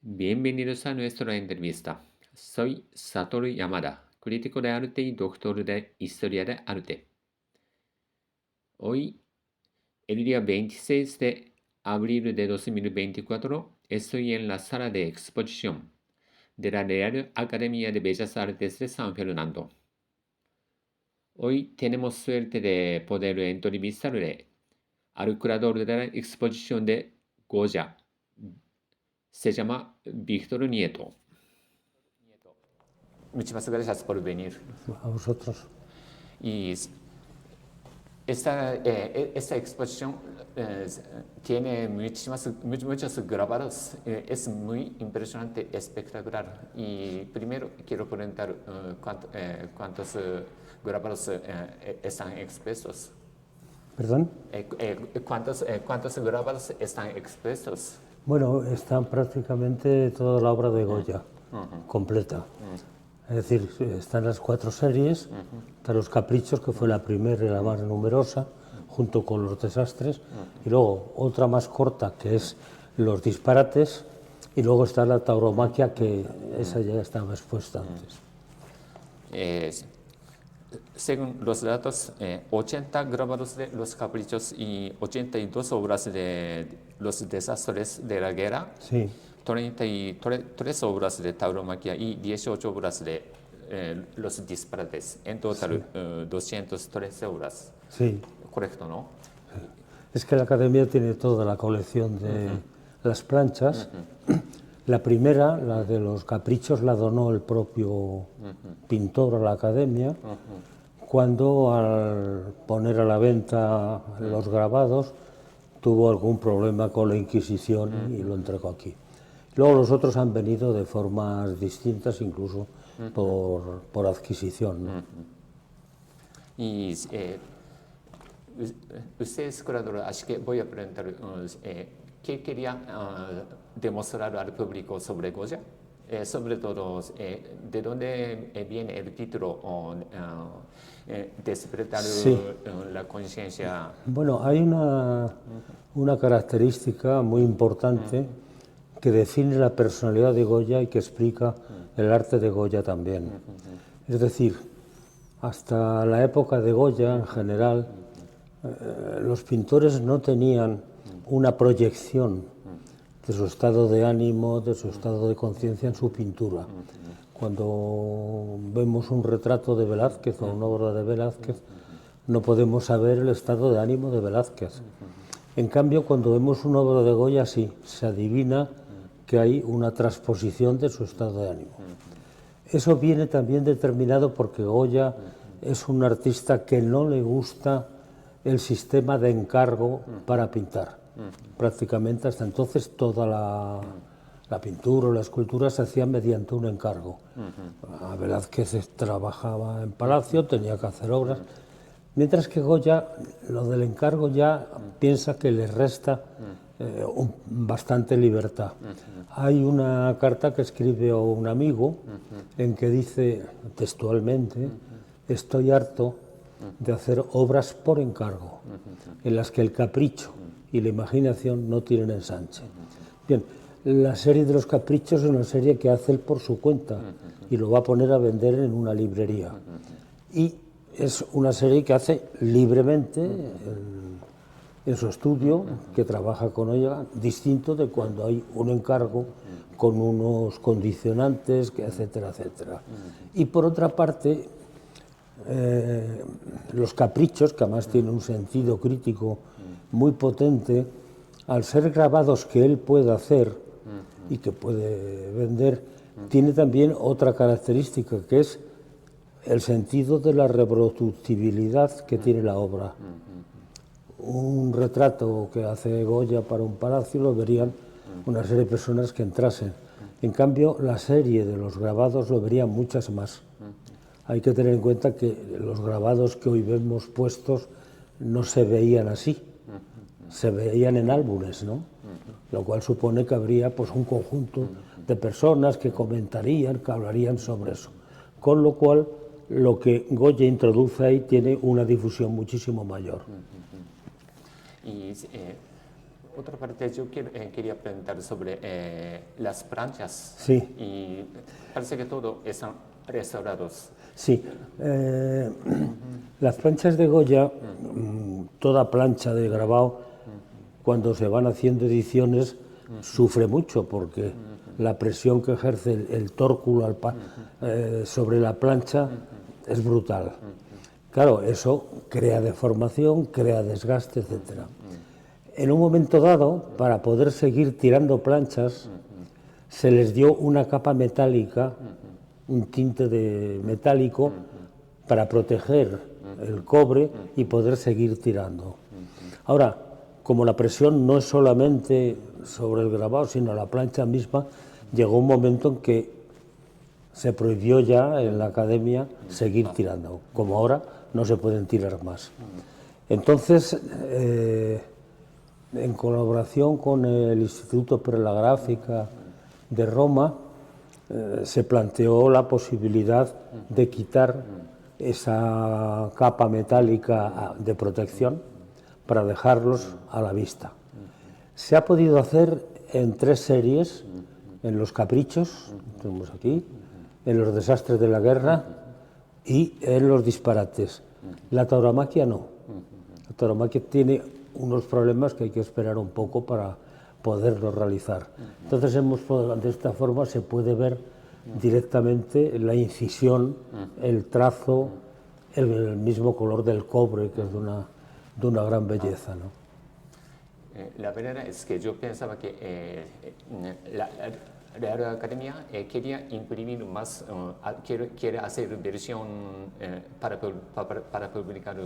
Bienvenidos a nuestra entrevista. Soy Satoru Yamada, crítico de arte y doctor de historia de arte. Hoy, el día 26 de abril de 2024, estoy en la sala de exposición de la Real Academia de Bellas Artes de San Fernando. Hoy tenemos suerte de poder entrevistarle al curador de la exposición de Goya. Se llama Víctor Nieto. Muchísimas gracias por venir. A vosotros. Y esta exposición tiene muchos grabados. Es muy impresionante, espectacular. Y primero quiero preguntar cuántos grabados están expuestos. ¿Perdón? ¿Cuántos grabados están expuestos? Bueno, están prácticamente toda la obra de Goya, completa. Es decir, están las 4 series, están Los Caprichos, que fue la primera y la más numerosa, junto con Los Desastres, y luego otra más corta, que es Los Disparates, y luego está la Tauromaquia, que esa ya estaba expuesta antes. Según los datos, 80 grabados de Los Caprichos y 82 obras de Los Desastres de la Guerra, Sí. 33 obras de Tauromaquia y 18 obras de Los Disparates. En total, 213 obras. Sí. Correcto, ¿no? Es que la Academia tiene toda la colección de las planchas. La primera, la de Los Caprichos, la donó el propio pintor a la Academia, cuando al poner a la venta los grabados tuvo algún problema con la Inquisición y lo entregó aquí. Luego los otros han venido de formas distintas, incluso por adquisición, ¿no? Y usted es curador, así que voy a preguntar, ¿qué quería demostrar al público sobre Goya? Sobre todo, ¿de dónde viene el título? Despertar la conciencia. Bueno, hay una característica muy importante que define la personalidad de Goya y que explica el arte de Goya también. Es decir, hasta la época de Goya, en general, los pintores no tenían una proyección de su estado de ánimo, de su estado de conciencia en su pintura. Cuando vemos un retrato de Velázquez o una obra de Velázquez, no podemos saber el estado de ánimo de Velázquez. En cambio, cuando vemos una obra de Goya, sí, se adivina que hay una transposición de su estado de ánimo. Eso viene también determinado porque Goya es un artista que no le gusta el sistema de encargo para pintar. Prácticamente hasta entonces toda la pintura o la escultura se hacía mediante un encargo. A Velázquez trabajaba en palacio, tenía que hacer obras, mientras que Goya, lo del encargo ya piensa que le resta bastante libertad. Hay una carta que escribe a un amigo en que dice textualmente: estoy harto de hacer obras por encargo, en las que el capricho y la imaginación no tienen ensanche. Bien, la serie de Los Caprichos es una serie que hace él por su cuenta y lo va a poner a vender en una librería. Y es una serie que hace libremente en su estudio, que trabaja con ella, distinto de cuando hay un encargo con unos condicionantes, etcétera, etcétera. Y por otra parte, Los Caprichos, que además tiene un sentido crítico muy potente, al ser grabados que él puede hacer y que puede vender, tiene también otra característica, que es el sentido de la reproductibilidad que tiene la obra. Un retrato que hace Goya para un palacio lo verían una serie de personas que entrasen. En cambio, la serie de los grabados lo verían muchas más. Hay que tener en cuenta que los grabados que hoy vemos puestos no se veían así, se veían en álbumes, ¿no? Lo cual supone que habría pues un conjunto de personas que comentarían, que hablarían sobre eso. Con lo cual, lo que Goya introduce ahí tiene una difusión muchísimo mayor. Y otra parte, yo quería preguntar sobre las planchas. Sí. Y parece que todo están restaurados. Sí, las planchas de Goya, toda plancha de grabado, cuando se van haciendo ediciones, sufre mucho porque la presión que ejerce el tórculo sobre la plancha es brutal. Claro, eso crea deformación, crea desgaste, etc. En un momento dado, para poder seguir tirando planchas, se les dio una capa metálica, un tinte metálico, para proteger el cobre y poder seguir tirando. Ahora, como la presión no es solamente sobre el grabado, sino la plancha misma, llegó un momento en que se prohibió ya en la academia seguir tirando, como ahora no se pueden tirar más. Entonces, en colaboración con el Instituto para la Gráfica de Roma, se planteó la posibilidad de quitar esa capa metálica de protección para dejarlos a la vista. Se ha podido hacer en 3 series, en los caprichos, tenemos aquí, en los desastres de la guerra y en los disparates. La tauromaquia no. La tauromaquia tiene unos problemas que hay que esperar un poco para poderlo realizar. Entonces, de esta forma se puede ver directamente la incisión, el trazo, el mismo color del cobre, que es de una gran belleza, ¿no? La verdad es que yo pensaba que la Real Academia quería imprimir más, quiere hacer versión para publicar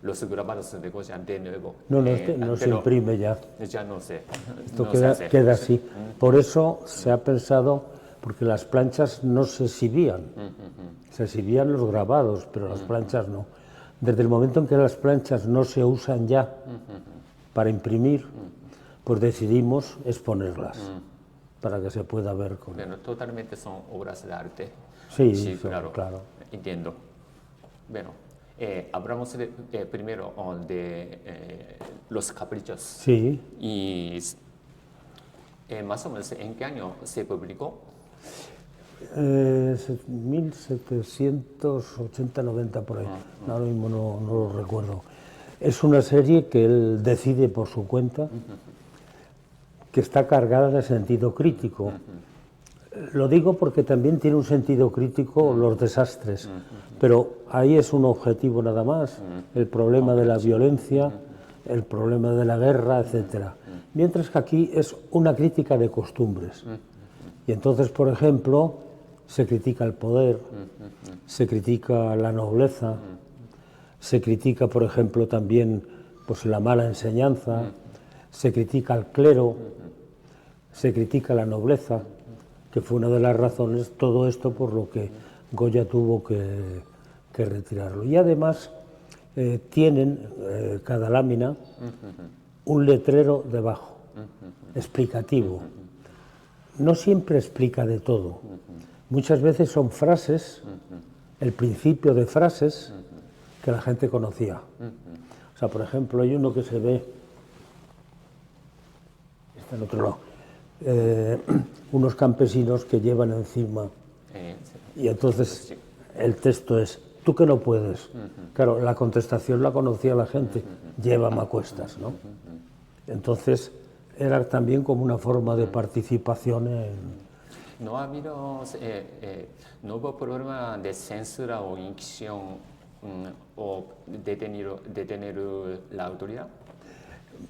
los grabados de Goya de nuevo. No se imprime ya. Ya no sé. Esto no queda así. Por eso se ha pensado, porque las planchas no se exhibían. Se exhibían los grabados, pero las planchas no. Desde el momento en que las planchas no se usan ya para imprimir, pues decidimos exponerlas para que se pueda ver con... Bueno, totalmente son obras de arte. Sí, claro. Entiendo. Bueno, hablamos primero de los caprichos. Sí. Y más o menos, ¿en qué año se publicó? 1780-90 por ahí. Ahora mismo no lo recuerdo. Es una serie que él decide por su cuenta, que está cargada de sentido crítico. Lo digo porque también tiene un sentido crítico los desastres, pero ahí es un objetivo nada más, el problema de la violencia, el problema de la guerra, etc. Mientras que aquí es una crítica de costumbres. Y entonces, por ejemplo, se critica el poder, se critica la nobleza, se critica, por ejemplo, también pues, la mala enseñanza, se critica al clero, se critica la nobleza, que fue una de las razones, todo esto por lo que Goya tuvo que retirarlo. Y además tienen cada lámina un letrero debajo, explicativo. No siempre explica de todo. Muchas veces son frases, el principio de frases que la gente conocía. O sea, por ejemplo, hay uno que se ve, está en otro lado, unos campesinos que llevan encima, y entonces el texto es, tú que no puedes. Claro, la contestación la conocía la gente, llévame a cuestas, ¿no? Entonces, era también como una forma de participación en... ¿No ha habido, no hubo problema de censura o inquisición o detener la autoridad?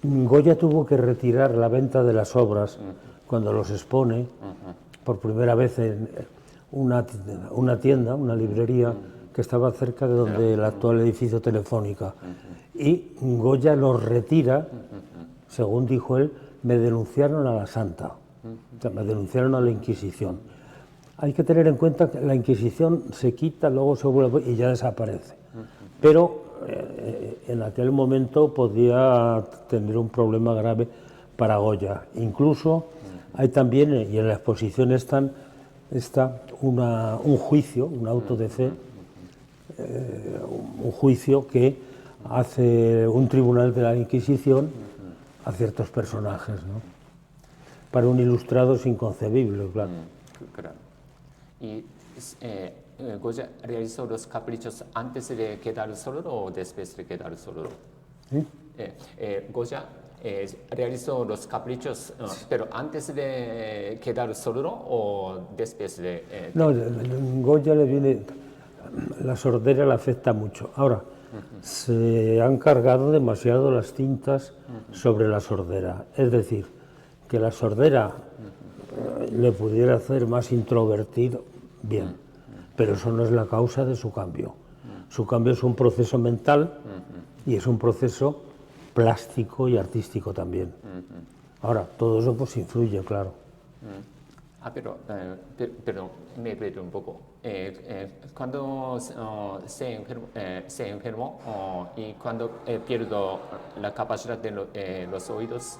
Goya tuvo que retirar la venta de las obras cuando los expone por primera vez en una tienda, una librería que estaba cerca de donde el actual edificio Telefónica. Y Goya los retira, según dijo él, me denunciaron a la Santa, o sea, me denunciaron a la Inquisición. Hay que tener en cuenta que la Inquisición se quita, luego se vuelve y ya desaparece. Pero en aquel momento podía tener un problema grave para Goya. Incluso hay también, y en la exposición está un juicio, un auto de fe, un juicio que hace un tribunal de la Inquisición a ciertos personajes, ¿no? Para un ilustrado es inconcebible, claro. Claro. ¿Y Goya realizó los caprichos antes de quedar solo o después de quedar solo? ¿Sí? Goya realizó los caprichos, pero antes de quedar solo o después de... No, Goya le viene, la sordera le afecta mucho. Ahora, se han cargado demasiado las tintas sobre la sordera. Es decir, que la sordera le pudiera hacer más introvertido, bien, pero eso no es la causa de su cambio. Su cambio es un proceso mental y es un proceso plástico y artístico también. Ahora, todo eso pues influye, claro. Pero me pregunto un poco. Cuando se enfermó y cuando pierdo la capacidad de los oídos,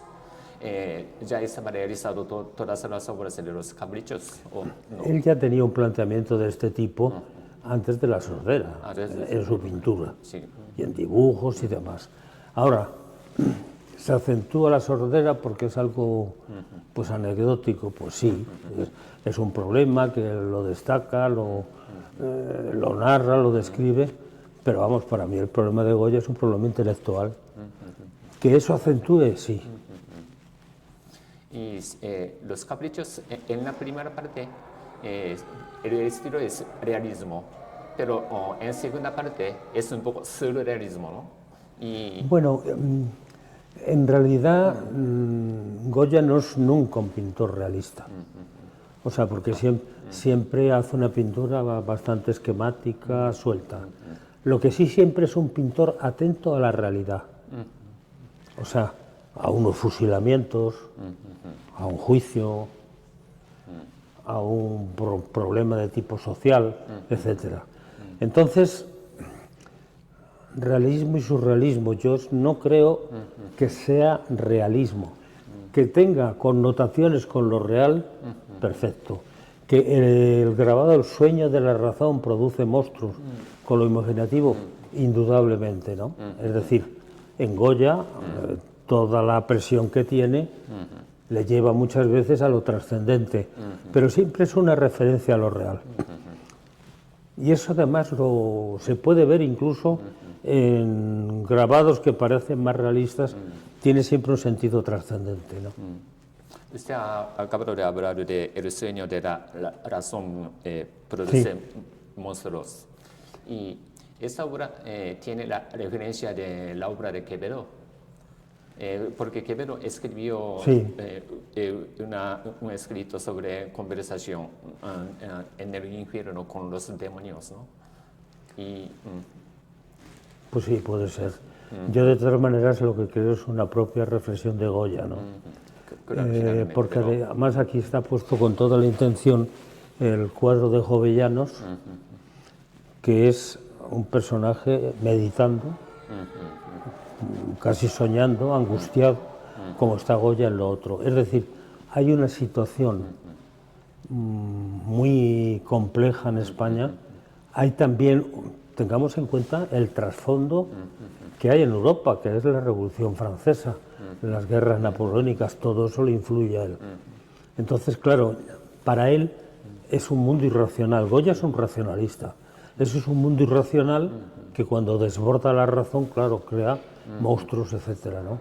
¿ya estaba realizado todas las obras de los caprichos? ¿O no? Él ya tenía un planteamiento de este tipo antes de la sordera, en su pintura, Sí. y en dibujos y demás. Ahora, se acentúa la sordera porque es algo pues anecdótico, pues sí, es un problema que lo destaca, lo narra, lo describe, pero vamos, para mí el problema de Goya es un problema intelectual. Que eso acentúe, sí. Y los caprichos, en la primera parte, el estilo es realismo, pero en segunda parte es un poco surrealismo, ¿no? Y Bueno, en realidad Goya no es nunca un pintor realista. O sea, porque siempre hace una pintura bastante esquemática, suelta. Lo que sí siempre es un pintor atento a la realidad. O sea, a unos fusilamientos, a un juicio, a un problema de tipo social, etc. Entonces, realismo y surrealismo, yo no creo que sea realismo. Que tenga connotaciones con lo real, perfecto. Que el grabado El sueño de la razón produce monstruos con lo imaginativo, indudablemente, ¿no? Es decir, en Goya toda la presión que tiene le lleva muchas veces a lo trascendente, pero siempre es una referencia a lo real. Y eso además se puede ver incluso en grabados que parecen más realistas, tiene siempre un sentido trascendente, ¿no? usted acaba de hablar de El sueño de la razón produce monstruos. Y esta obra tiene la referencia de la obra de Quevedo, porque Quevedo escribió un escrito sobre conversación en el infierno con los demonios, ¿no? Y, Pues sí, puede ser. Yo de todas maneras lo que creo es una propia reflexión de Goya, ¿no? Porque además aquí está puesto con toda la intención el cuadro de Jovellanos, que es un personaje meditando, casi soñando, angustiado, como está Goya en lo otro. Es decir, hay una situación muy compleja en España. Hay también, tengamos en cuenta el trasfondo que hay en Europa, que es la Revolución Francesa, las guerras napoleónicas, todo eso le influye a él. Entonces, claro, para él es un mundo irracional. Goya es un racionalista. Eso es un mundo irracional que cuando desborda la razón, claro, crea monstruos, etcétera, ¿no?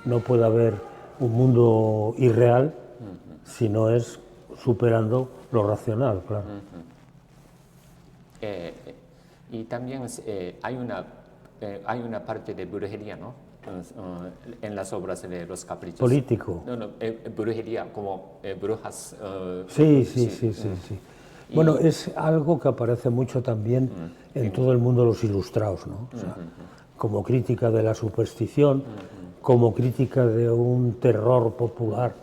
No puede haber un mundo irreal si no es superando lo racional, claro. y también hay una parte de brujería, ¿no? En las obras de los caprichos. Político. No, brujería, como brujas. Sí. Bueno, es algo que aparece mucho también en todo el mundo de los ilustrados, ¿no? O sea, como crítica de la superstición, como crítica de un terror popular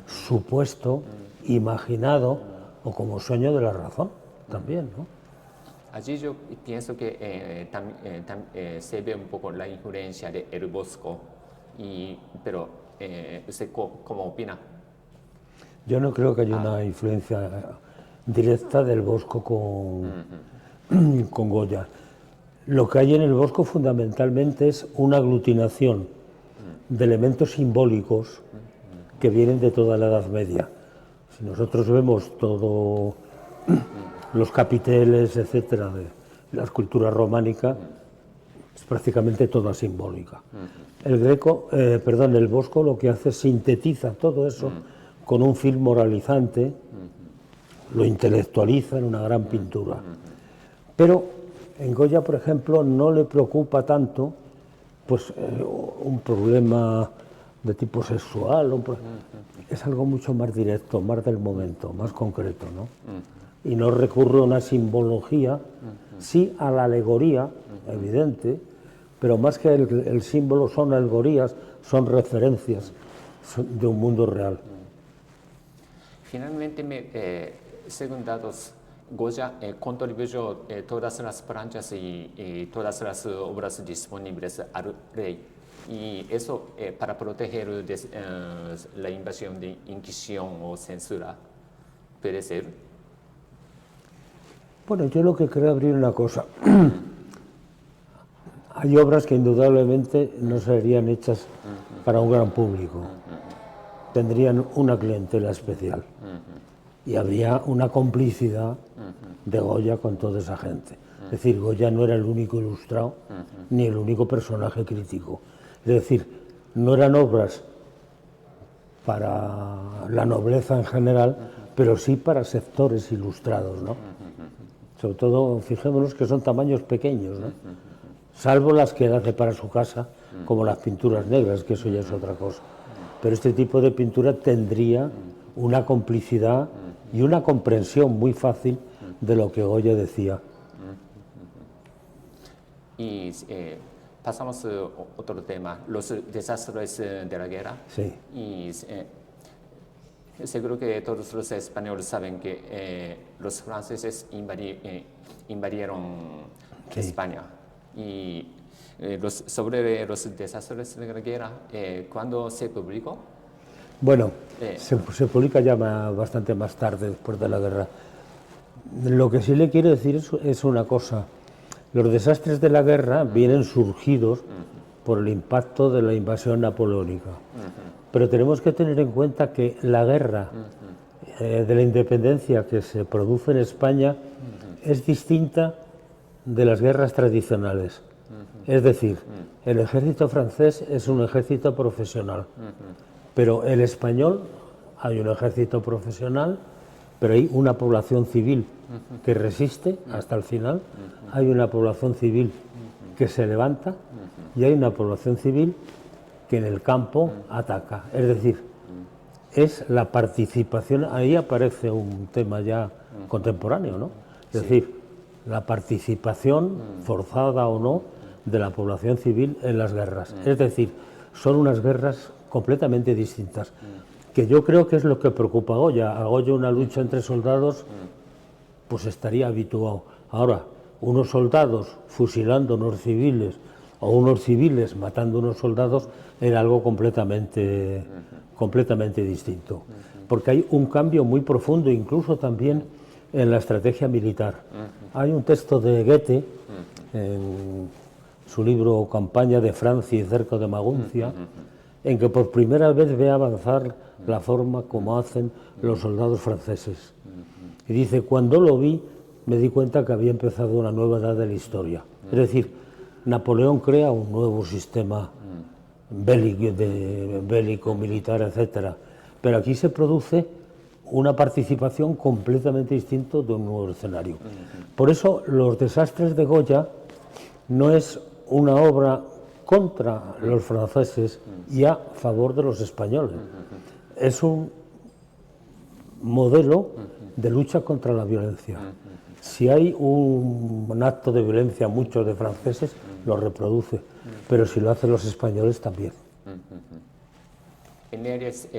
supuesto, imaginado, o como sueño de la razón, también, ¿no? Allí yo pienso que se ve un poco la influencia de El Bosco, pero ¿usted cómo opina? Yo no creo que haya una influencia directa del Bosco con Goya. Lo que hay en el Bosco fundamentalmente es una aglutinación de elementos simbólicos que vienen de toda la Edad Media. Si nosotros vemos todos los capiteles, etcétera, de la escultura románica, es prácticamente toda simbólica. El Bosco lo que hace es sintetiza todo eso con un film moralizante, lo intelectualiza en una gran pintura. Pero en Goya, por ejemplo, no le preocupa tanto pues, un problema de tipo sexual, es algo mucho más directo, más del momento, más concreto, ¿no? Y no recurre a una simbología, sí a la alegoría, evidente, pero más que el símbolo son alegorías, son referencias de un mundo real. Finalmente, según datos, Goya contribuyó todas las planchas y todas las obras disponibles al rey. Y eso para proteger la invasión de Inquisición o censura. ¿Puede ser? Bueno, yo lo que creo abrir una cosa. Hay obras que indudablemente no serían hechas para un gran público. Tendrían una clientela especial. Y habría una complicidad de Goya con toda esa gente. Es decir, Goya no era el único ilustrado, ni el único personaje crítico. Es decir, no eran obras para la nobleza en general, pero sí para sectores ilustrados, ¿no? Sobre todo, fijémonos que son tamaños pequeños, ¿no? Salvo las que él hace para su casa, como las pinturas negras, que eso ya es otra cosa. Pero este tipo de pintura tendría una complicidad y una comprensión muy fácil de lo que Goya decía. Y pasamos a otro tema, los desastres de la guerra. Sí. Y seguro que todos los españoles saben que los franceses invadieron España. Y sobre los desastres de la guerra, ¿cuándo se publicó? Bueno, se publica ya bastante más tarde, después de la guerra. Lo que sí le quiero decir es una cosa. Los desastres de la guerra vienen surgidos por el impacto de la invasión napoleónica. Pero tenemos que tener en cuenta que la guerra de la independencia que se produce en España es distinta de las guerras tradicionales. Es decir, el ejército francés es un ejército profesional, pero el español hay un ejército profesional, pero hay una población civil que resiste hasta el final, hay una población civil que se levanta y hay una población civil que en el campo ataca. Es decir, es la participación, ahí aparece un tema ya contemporáneo, ¿no? Es decir, la participación, forzada o no, de la población civil en las guerras. Es decir, son unas guerras completamente distintas, que yo creo que es lo que preocupa a Goya. A Goya una lucha entre soldados, pues estaría habituado. Ahora, unos soldados fusilando a unos civiles o unos civiles matando a unos soldados era algo completamente distinto. Porque hay un cambio muy profundo, incluso también en la estrategia militar. Hay un texto de Goethe, en su libro Campaña de Francia y cerco de Maguncia, en que por primera vez ve avanzar la forma como hacen los soldados franceses. Y dice, cuando lo vi, me di cuenta que había empezado una nueva edad de la historia. Es decir, Napoleón crea un nuevo sistema bélico, militar, etc. Pero aquí se produce una participación completamente distinta de un nuevo escenario. Por eso, los desastres de Goya no es una obra contra los franceses y a favor de los españoles. Es un modelo de lucha contra la violencia. Si hay un acto de violencia, muchos de franceses lo reproduce, pero si lo hacen los españoles también. En ellas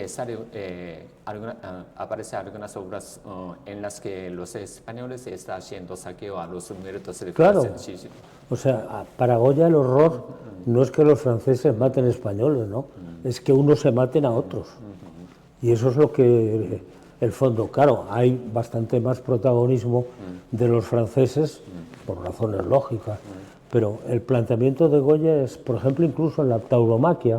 aparece algunas obras en las que los españoles están haciendo saqueo a los muertos del Claro, franceses. o sea, para Goya el horror no es que los franceses maten españoles, ¿no? Es que unos se maten a otros. Y eso es lo que, el fondo, claro, hay bastante más protagonismo de los franceses, por razones lógicas, pero el planteamiento de Goya es, por ejemplo, incluso en la tauromaquia,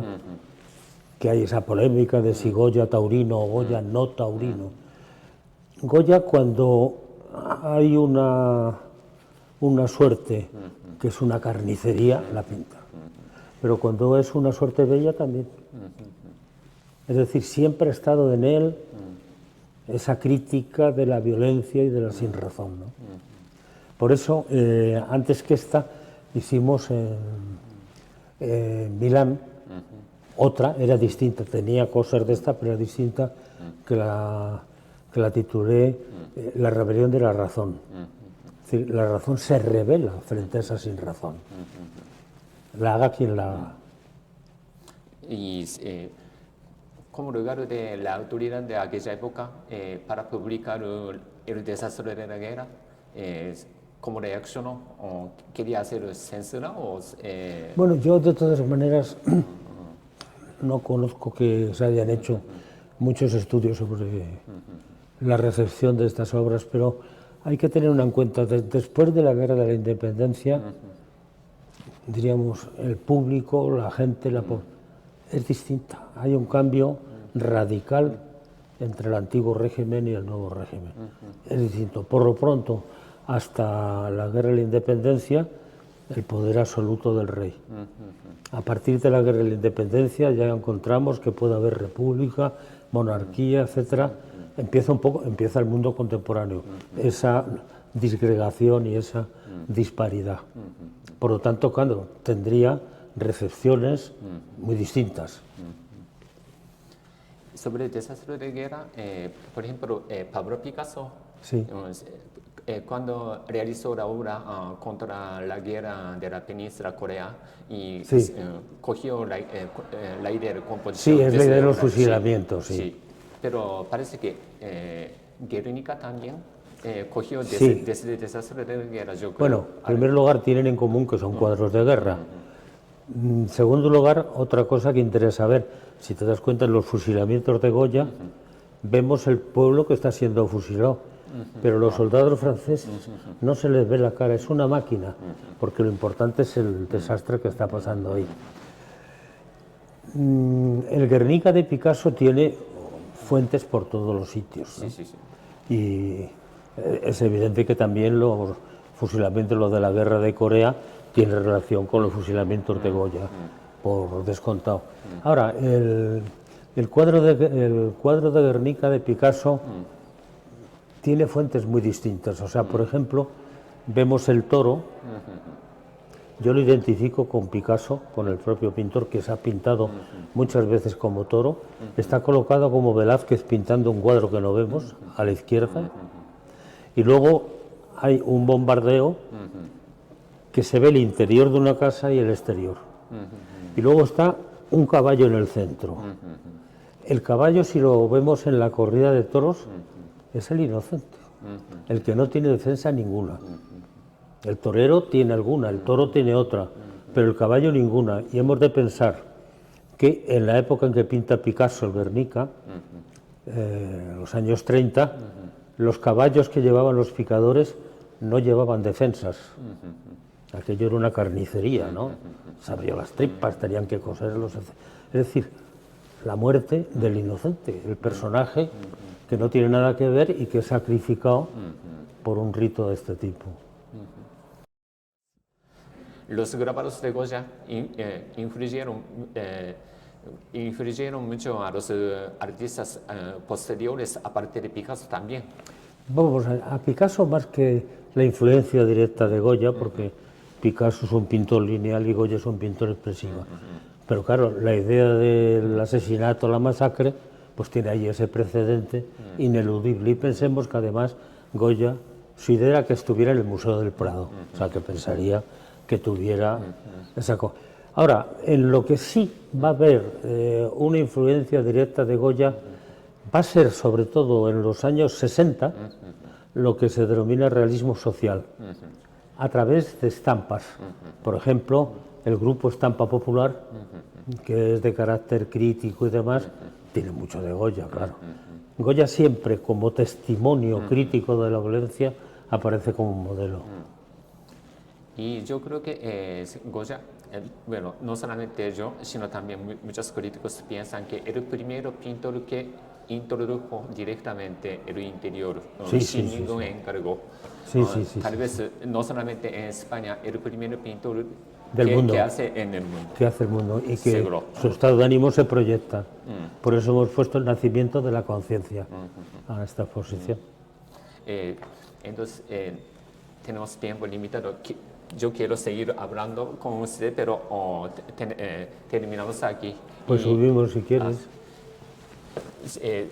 que hay esa polémica de si Goya taurino o Goya no taurino. Goya, cuando hay una suerte que es una carnicería, la pinta. Pero cuando es una suerte bella también. Es decir, siempre ha estado en él esa crítica de la violencia y de la sinrazón, ¿no? Por eso, antes que esta, hicimos en Milán otra, era distinta, tenía cosas de esta, pero era distinta, que la titulé La rebelión de la razón. Es decir, la razón se revela frente a esa sinrazón. La haga quien la haga. Y como lugar de la autoridad de aquella época para publicar el desastre de la guerra, ¿cómo reaccionó? ¿O quería hacer censura? Bueno, yo de todas maneras no conozco que se hayan hecho muchos estudios sobre la recepción de estas obras, pero hay que tener una en cuenta. Después de la Guerra de la Independencia, diríamos, el público, la gente, es distinta. Hay un cambio radical entre el antiguo régimen y el nuevo régimen. Es distinto. Por lo pronto, hasta la Guerra de la Independencia, el poder absoluto del rey. A partir de la Guerra de la Independencia ya encontramos que puede haber república, monarquía, etcétera. Empieza el mundo contemporáneo, esa disgregación y esa disparidad. Por lo tanto, claro, tendría recepciones muy distintas. Sobre el desastre de guerra, por ejemplo, Pablo Picasso, Sí. Cuando realizó la obra contra la guerra de la península Corea y Sí. cogió la idea de composición. Sí, es la esa idea de los obra, fusilamientos, sí. Pero parece que Guernica también cogió Sí. desde el desastre de la guerra, yo creo. Bueno, en primer lugar tienen en común que son cuadros de guerra. En segundo lugar, otra cosa que interesa ver, si te das cuenta en los fusilamientos de Goya, vemos el pueblo que está siendo fusilado, pero los soldados franceses no se les ve la cara, es una máquina, porque lo importante es el desastre que está pasando ahí. El Guernica de Picasso tiene fuentes por todos los sitios, ¿no? Sí. Y es evidente que también los fusilamientos, los de la guerra de Corea, tienen relación con los fusilamientos de Goya, por descontado. Ahora, el cuadro de Guernica de Picasso tiene fuentes muy distintas. O sea, por ejemplo, vemos el toro. Yo lo identifico con Picasso, con el propio pintor, que se ha pintado muchas veces como toro. Está colocado como Velázquez pintando un cuadro que no vemos, a la izquierda. Y luego hay un bombardeo que se ve el interior de una casa y el exterior. Y luego está un caballo en el centro. El caballo, si lo vemos en la corrida de toros, es el inocente, el que no tiene defensa ninguna. El torero tiene alguna, el toro tiene otra, pero el caballo ninguna. Y hemos de pensar que en la época en que pinta Picasso el Guernica, los años 30, los caballos que llevaban los picadores no llevaban defensas. Aquello era una carnicería, ¿no? Se abrió las tripas, tenían que coserlos. Es decir, la muerte del inocente, el personaje que no tiene nada que ver y que es sacrificado por un rito de este tipo. Los grabados de Goya influyeron mucho a los artistas posteriores, aparte de Picasso también. Vamos, a Picasso más que la influencia directa de Goya, porque Picasso es un pintor lineal y Goya es un pintor expresivo. Pero claro, la idea del asesinato, la masacre, pues tiene ahí ese precedente ineludible. Y pensemos que además Goya, su idea era que estuviera en el Museo del Prado, o sea, que pensaría que tuviera esa cosa. Ahora, en lo que sí va a haber una influencia directa de Goya, va a ser sobre todo en los años 60 lo que se denomina realismo social, a través de estampas. Por ejemplo, el grupo Estampa Popular, que es de carácter crítico y demás, tiene mucho de Goya, claro. Goya siempre, como testimonio crítico de la violencia, aparece como un modelo. Y yo creo que Goya bueno, no solamente yo, sino también muchos críticos piensan que el primer pintor que introdujo directamente el interior, Sí, sin sí, sí, ningún sí. encargo. Sí, sí, sí, Tal sí, vez no solamente en España, el primer pintor Del que mundo. hace en el mundo. Que hace el mundo y que Seguro. su estado de ánimo se proyecta. Por eso hemos puesto el nacimiento de la conciencia a esta exposición. Entonces, tenemos tiempo limitado. Yo quiero seguir hablando con usted, pero terminamos aquí. Pues Y, subimos si quieres. eh,